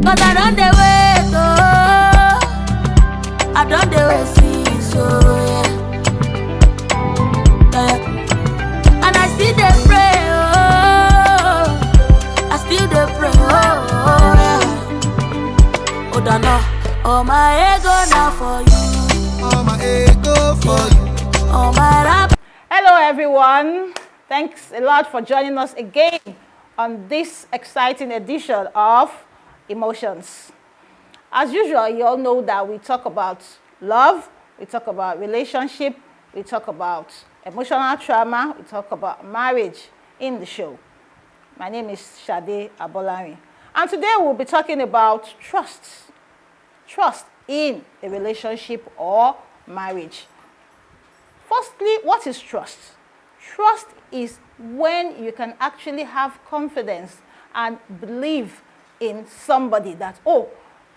Cause I don't dey wait, oh, I don't dey wait, see, so yeah. And I still dey pray, oh, I still dey pray, oh, yeah. Oh, Dana, all my ego now for you, all my ego for you, all my rap. Hello everyone, thanks a lot for joining us again on this exciting edition of Emotions. As usual, you all know that we talk about love, we talk about relationship, we talk about emotional trauma, we talk about marriage in the show. My name is Folashade Abolari, and today we'll be talking about trust. Trust in a relationship or marriage. Firstly, what is trust? Trust is when you can actually have confidence and believe in somebody that, oh,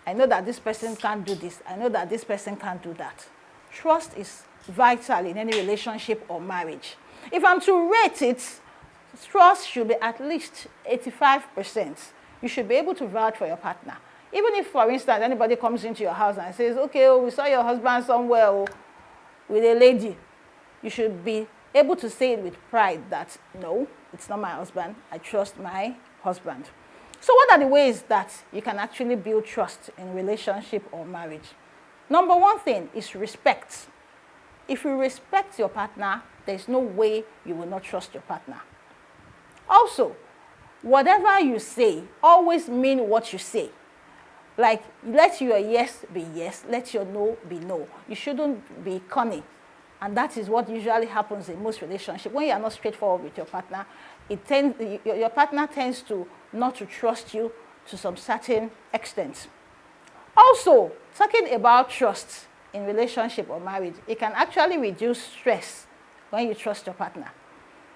I know that this person can't do this. I know that this person can't do that. Trust is vital in any relationship or marriage. If I'm to rate it, trust should be at least 85%. You should be able to vouch for your partner. Even if, for instance, anybody comes into your house and says, okay, oh, we saw your husband somewhere with a lady, you should be able to say it with pride that, no, it's not my husband. I trust my husband. So what are the ways that you can actually build trust in a relationship or marriage? Number one thing is respect. If you respect your partner, there's no way you will not trust your partner. Also, whatever you say, always mean what you say. Like, let your yes be yes, let your no be no. You shouldn't be cunning. And that is what usually happens in most relationships. When you are not straightforward with your partner, your partner tends to not to trust you to some certain extent. Also, talking about trust in relationship or marriage, it can actually reduce stress when you trust your partner.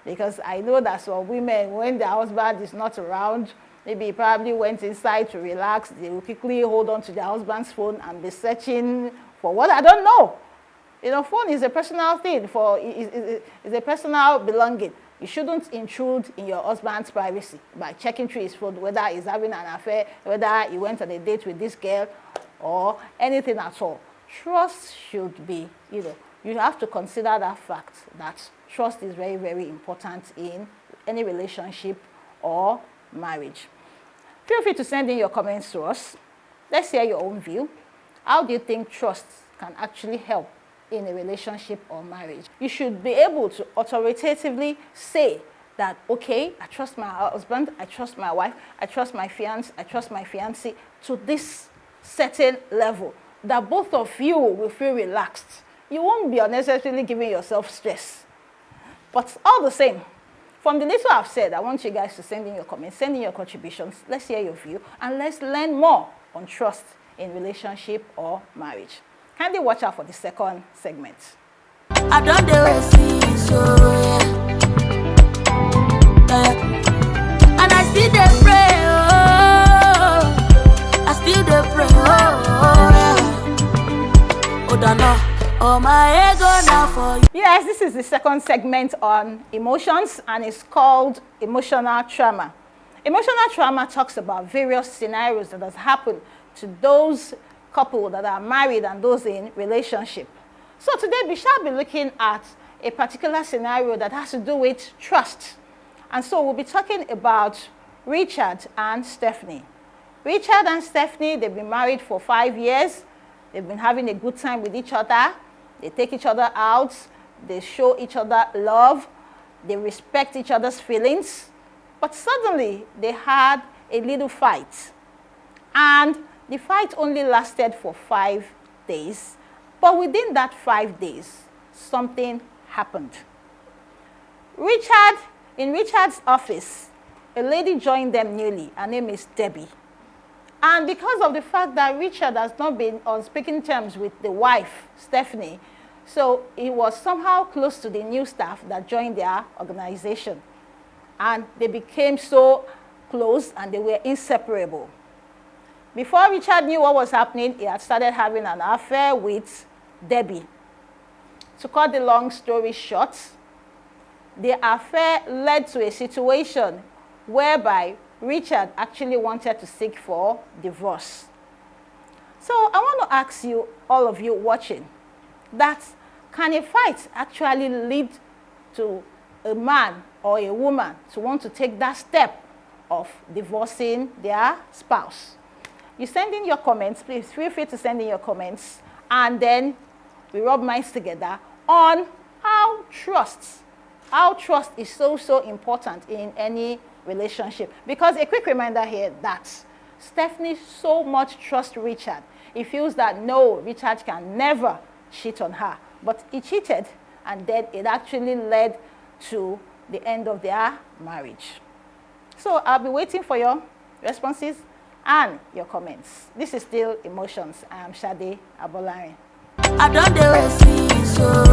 Because I know that some women, when their husband is not around, maybe he probably went inside to relax, they will quickly hold on to their husband's phone and be searching for what, I don't know. You know, phone is a personal thing, it's a personal belonging. You shouldn't intrude in your husband's privacy by checking through his phone, whether he's having an affair, whether he went on a date with this girl, or anything at all. Trust should be, you have to consider that fact that trust is very, very important in any relationship or marriage. Feel free to send in your comments to us. Let's hear your own view. How do you think trust can actually help in a relationship or marriage? You should be able to authoritatively say that, okay, I trust my husband, I trust my wife, I trust my fiancé, I trust my fiancée to this certain level, that both of you will feel relaxed. You won't be unnecessarily giving yourself stress. But all the same, from the little I've said, I want you guys to send in your comments, send in your contributions, let's hear your view, and let's learn more on trust in relationship or marriage. Kindly watch out for the second segment. I don't dey see, so yeah. And I still dey pray, oh, I still dey pray, oh, yeah. Oh, Dana, all my ego now for you. Yes, this is the second segment on emotions, and it's called emotional trauma. Emotional trauma talks about various scenarios that has happened to those couple that are married and those in relationship. So today we shall be looking at a particular scenario that has to do with trust. And so we'll be talking about Richard and Stephanie. Richard and Stephanie, they've been married for 5 years. They've been having a good time with each other. They take each other out. They show each other love. They respect each other's feelings. But suddenly they had a little fight. And the fight only lasted for 5 days, but within that 5 days, something happened. In Richard's office, a lady joined them newly. Her name is Debbie. And because of the fact that Richard has not been on speaking terms with the wife, Stephanie, so he was somehow close to the new staff that joined their organization. And they became so close and they were inseparable. Before Richard knew what was happening, he had started having an affair with Debbie. To cut the long story short, the affair led to a situation whereby Richard actually wanted to seek for divorce. So I want to ask you, all of you watching, that can a fight actually lead to a man or a woman to want to take that step of divorcing their spouse? You send in your comments, please feel free to send in your comments, and then we rub minds together on how trust is so important in any relationship. Because a quick reminder here that Stephanie so much trusts Richard. He feels that no, Richard can never cheat on her. But he cheated, and then it actually led to the end of their marriage. So I'll be waiting for your responses and your comments. This is still Emotions. I am Shade Abolari. I don't dare see so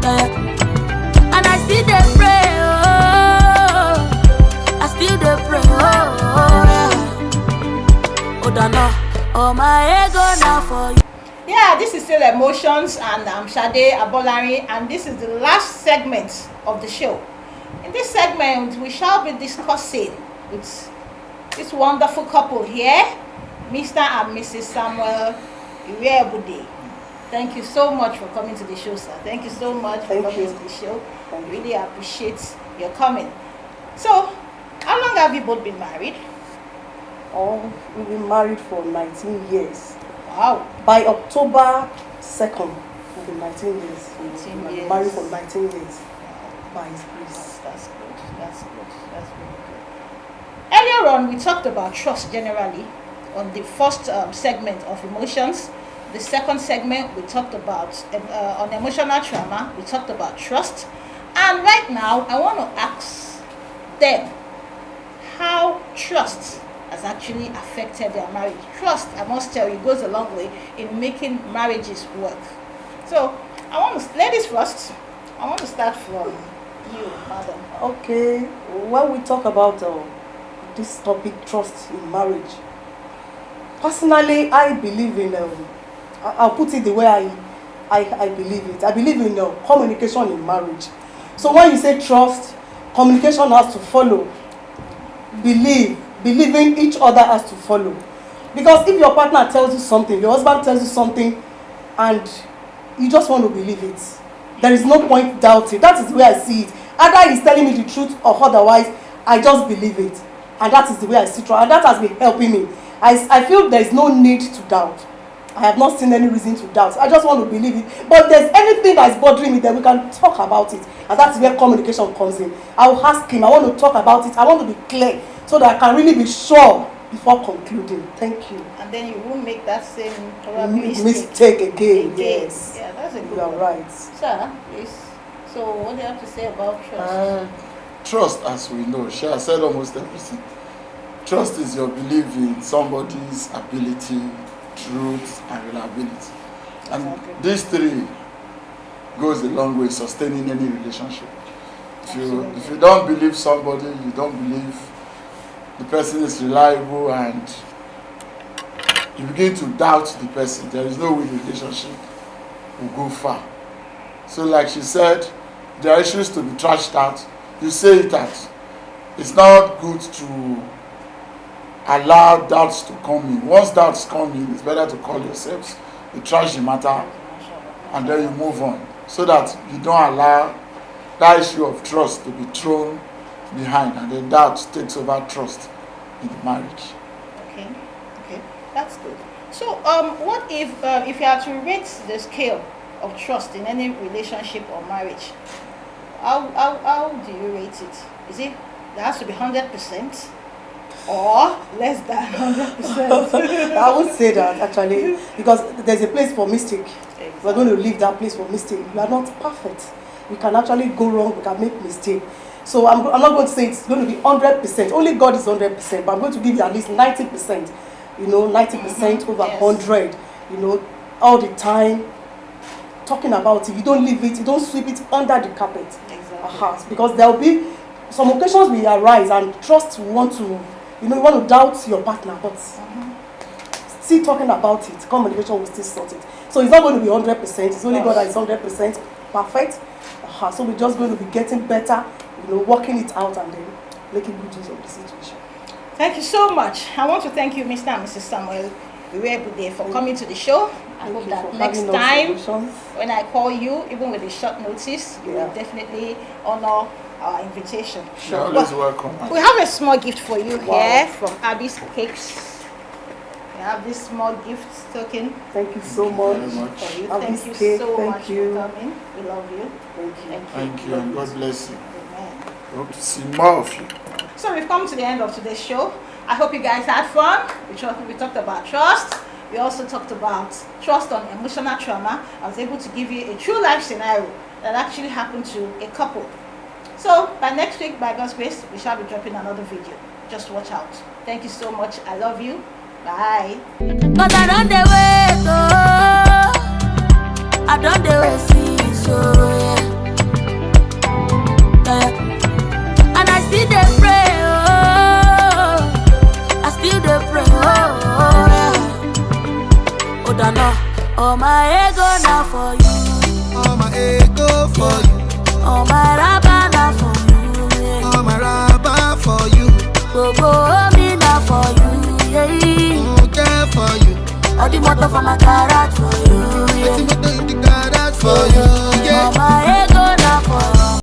and I still dey pray, oh, I still dey pray, oh, Dana, oh my ego now for you. Yeah, this is still Emotions, and I'm Shade Abolari, and this is the last segment of the show. In this segment, we shall be discussing with this wonderful couple here, Mr. and Mrs. Samuel Iwebude. Thank you so much for coming to the show, sir. Thank you so much for coming to the show. I really appreciate your coming. So, how long have you both been married? Oh, we've been married for 19 years. Wow. By October 2nd, we'll be 19 years. 19 We've years. been married for 19 years. By His grace. That's good. That's good. That's really good. Earlier on, we talked about trust generally on the first segment of Emotions. The second segment, we talked about on emotional trauma. We talked about trust. And right now, I want to ask them how trust has actually affected their marriage. Trust, I must tell you, goes a long way in making marriages work. So, ladies first, I want to start from you, madam. Okay, when we talk about this topic, trust in marriage, personally, I believe in, I'll put it the way I believe it. I believe in communication in marriage. So when you say trust, communication has to follow. Believing each other has to follow. Because if your partner tells you something, your husband tells you something, and you just want to believe it, there is no point doubting. That is the way I see it. Either he's telling me the truth or otherwise, I just believe it. And that is the way I see trust. And that has been helping me. I feel there is no need to doubt. I have not seen any reason to doubt. I just want to believe it. But if there's anything that's bothering me, then we can talk about it. And that's where communication comes in. I'll ask him. I want to talk about it. I want to be clear so that I can really be sure before concluding. Thank you. And then you won't make that same mistake again. Yes. Yeah, that's a good You are one. right. Sir, yes. So what do you have to say about trust? Trust, as we know, she has said almost everything. Trust is your belief in somebody's ability, truth, and reliability. And Exactly. these three goes a long way sustaining any relationship. If you don't believe somebody, you don't believe the person is reliable, and you begin to doubt the person, there is no way the relationship will go far. So like she said, there are issues to be trashed out. You say it out. It's not good to allow doubts to come in. Once doubts come in, it's better to call yourselves, you trash the matter, and then you move on, so that you don't allow that issue of trust to be thrown behind, and then doubt takes over trust in the marriage. Okay, that's good. So, what if you had to rate the scale of trust in any relationship or marriage? How do you rate it? Is it there has to be 100%? Or less than 100%. I would say that actually, because there's a place for mistake. Exactly. We're going to leave that place for mistake. We are not perfect. We can actually go wrong. We can make mistake. So I'm not going to say it's going to be 100%. Only God is 100%. But I'm going to give you at least 90%. 90% over Yes. 100. All the time talking about it. You don't leave it. You don't sweep it under the carpet. Exactly. Because there will be some occasions will arise, and trust will want to. You want to doubt your partner, but still talking about it, communication will still sort it. So it's not going to be 100%. It's only God that is 100% perfect. So we're just going to be getting better, working it out, and then making good use of the situation. Thank you so much. I want to thank you, Mr. and Mrs. Samuel Iwebude, for coming to the show. I hope that next time when I call you, even with a short notice, you will definitely honor our invitation. You're always welcome. We have a small gift for you here from Abby's Cakes. We have this small gift token. Thank you so much. For you. Abby's Thank you cake, so thank much you. for coming. We love you. Thank you, and God bless you. Amen. Hope to see more of you. So we've come to the end of today's show. I hope you guys had fun. We talked about trust. We also talked about trust on emotional trauma. I was able to give you a true life scenario that actually happened to a couple. So by next week, by God's grace, we shall be dropping another video. Just watch out. Thank you so much. I love you. Bye. Cause I don't dey wait, oh. I don't dey wait, see, so yeah. And I still dey pray, oh. I still dey pray, oh, yeah. Oh, no. Oh, my ego now for you. Oh, my ego for you. Oh, my rabba now for you, yeah. Oh, my rabba for you. Go me now for you, yeah. Care for you. All the motor for my garage for you, yeah. All the motor in the garage for you, yeah. Oh, my